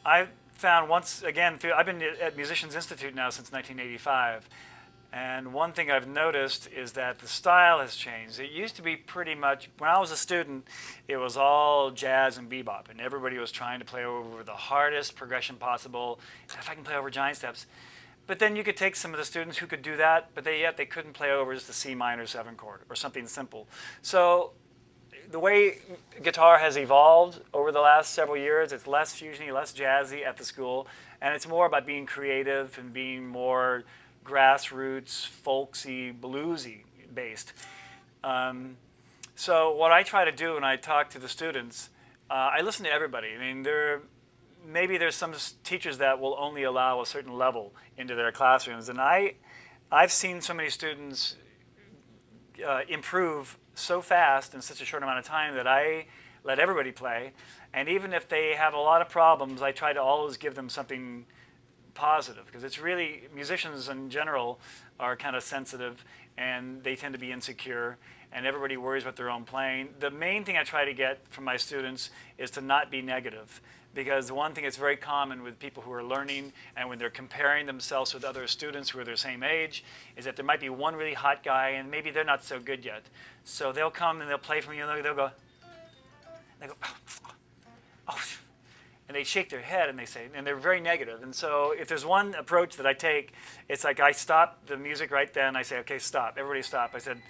I found once again, I've been at Musicians Institute now since 1985, and one thing I've noticed is that the style has changed. It used to be pretty much, when I was a student, it was all jazz and bebop, and everybody was trying to play over the hardest progression possible. If I can play over giant steps. But then you could take some of the students who could do that, but yet they couldn't play over just the C minor 7 chord or something simple. So the way guitar has evolved over the last several years, it's less fusiony, less jazzy at the school, and it's more about being creative and being more grassroots, folksy, bluesy based. So what I try to do when I talk to the students, I listen to everybody. I mean, maybe there's some teachers that will only allow a certain level into their classrooms, and I've seen so many students improve so fast in such a short amount of time that I let everybody play. And even if they have a lot of problems, I try to always give them something positive, because it's really, musicians in general are kind of sensitive and they tend to be insecure, and everybody worries about their own playing. The main thing I try to get from my students is to not be negative, because one thing that's very common with people who are learning and when they're comparing themselves with other students who are their same age is that there might be one really hot guy and maybe they're not so good yet. So they'll come and they'll play for me and they'll go, oh, and they shake their head and they say, and they're very negative. And so if there's one approach that I take, it's like I stop the music right then. I say, okay, stop, everybody stop. I said,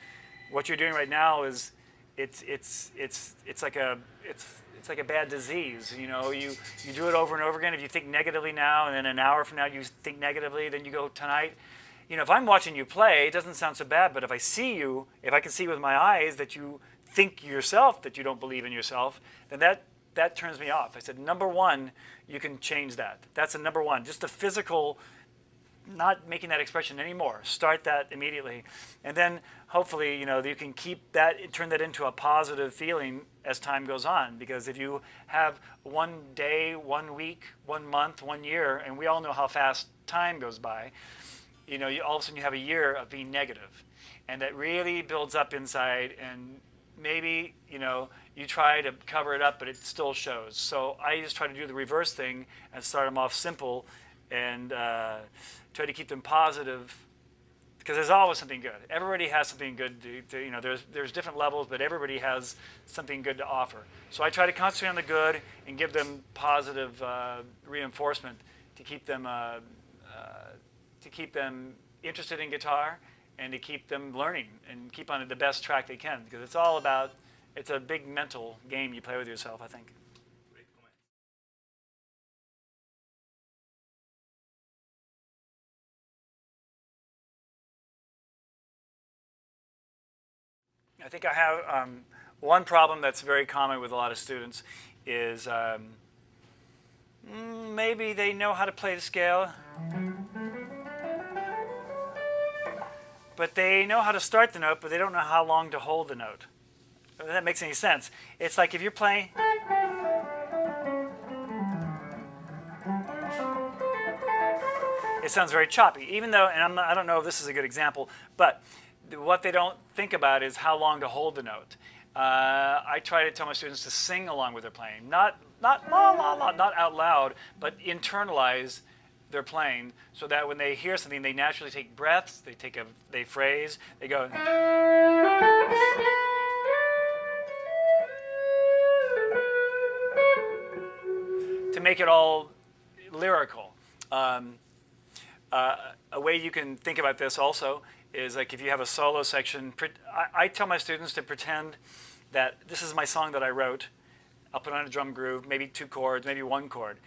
what you're doing right now is, it's like a bad disease. You know, you do it over and over again. If you think negatively now, and then an hour from now you think negatively, then you go tonight. You know, if I'm watching you play, it doesn't sound so bad. But if I see you, if I can see with my eyes that you think yourself that you don't believe in yourself, then that turns me off. I said, number one, you can change that. That's a number one. Just the physical, not making that expression anymore. Start that immediately. And then hopefully, you know, you can keep that, turn that into a positive feeling as time goes on. Because if you have one day, 1 week, 1 month, 1 year, and we all know how fast time goes by, you know, all of a sudden you have a year of being negative. And that really builds up inside, and maybe, you know, you try to cover it up, but it still shows. So I just try to do the reverse thing and start them off simple and try to keep them positive, because there's always something good. Everybody has something good to, you know, there's different levels, but everybody has something good to offer. So I try to concentrate on the good and give them positive reinforcement to keep them interested in guitar and to keep them learning and keep on the best track they can, because it's all about, it's a big mental game you play with yourself, I think. I think I have one problem that's very common with a lot of students is maybe they know how to play the scale, but they know how to start the note, but they don't know how long to hold the note. If that makes any sense. It's like if you're playing, it sounds very choppy, even though, and I don't know if this is a good example, but what they don't think about is how long to hold the note. I try to tell my students to sing along with their playing, not la la la, not out loud, but internalize their playing, so that when they hear something, they naturally take breaths, they phrase, they go. To make it all lyrical. A way you can think about this also is like if you have a solo section, I tell my students to pretend that this is my song that I wrote. I'll put on a drum groove, maybe 2 chords, maybe 1 chord.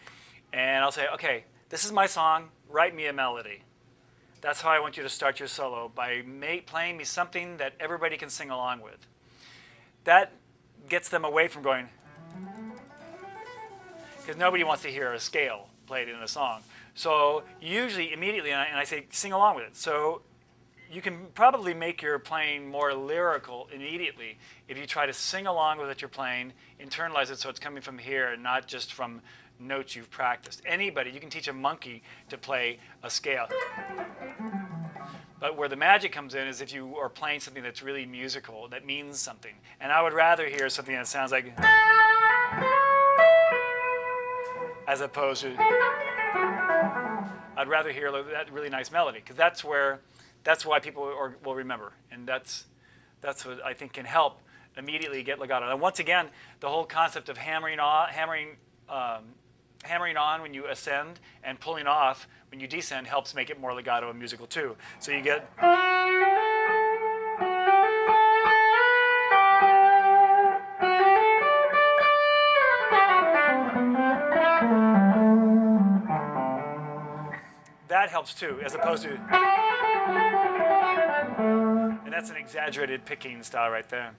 And I'll say, okay, this is my song, write me a melody. That's how I want you to start your solo, by playing me something that everybody can sing along with. That gets them away from going, because nobody wants to hear a scale played in a song. So usually, immediately, and I say, sing along with it. So you can probably make your playing more lyrical immediately if you try to sing along with what you're playing, internalize it so it's coming from here and not just from notes you've practiced. Anybody, you can teach a monkey to play a scale. But where the magic comes in is if you are playing something that's really musical, that means something. And I would rather hear something that sounds like, as opposed to I'd rather hear that really nice melody, because that's why people will remember, and that's what I think can help immediately get legato. And once again, the whole concept of hammering on when you ascend and pulling off when you descend helps make it more legato and musical too. So you get that helps too, as opposed to, and that's an exaggerated picking style right there.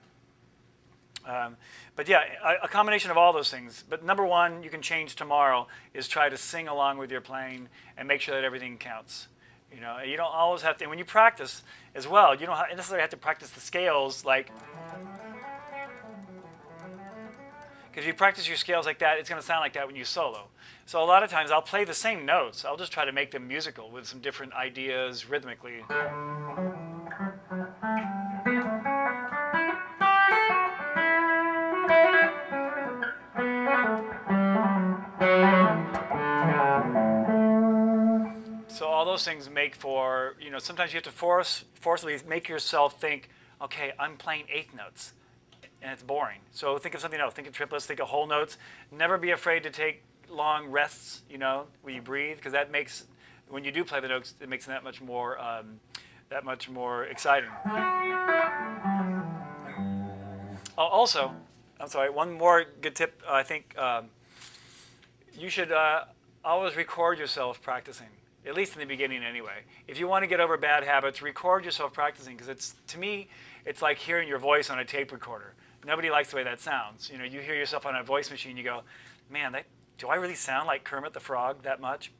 But yeah, a combination of all those things. But number one, you can change tomorrow, is try to sing along with your playing and make sure that everything counts. You know, you don't always have to, and when you practice as well, you don't necessarily have to practice the scales like, because if you practice your scales like that, it's going to sound like that when you solo. So a lot of times I'll play the same notes. I'll just try to make them musical with some different ideas rhythmically. So all those things make for, you know, sometimes you have to forcibly make yourself think, okay, I'm playing eighth notes, and it's boring. So think of something else. Think of triplets, think of whole notes. Never be afraid to take long rests, you know, where you breathe, because that makes, when you do play the notes, it makes them that much more exciting. Also, I'm sorry, one more good tip, I think you should always record yourself practicing, at least in the beginning anyway. If you want to get over bad habits, record yourself practicing, because to me, it's like hearing your voice on a tape recorder. Nobody likes the way that sounds. You know, you hear yourself on a voice machine, you go, man, do I really sound like Kermit the Frog that much?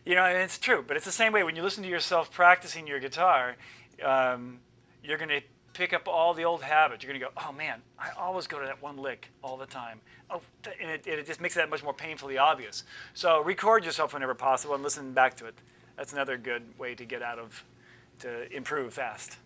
You know, and it's true, but it's the same way when you listen to yourself practicing your guitar, you're going to pick up all the old habits. You're going to go, oh man, I always go to that one lick all the time. Oh, and it just makes that much more painfully obvious. So record yourself whenever possible and listen back to it. That's another good way to improve fast.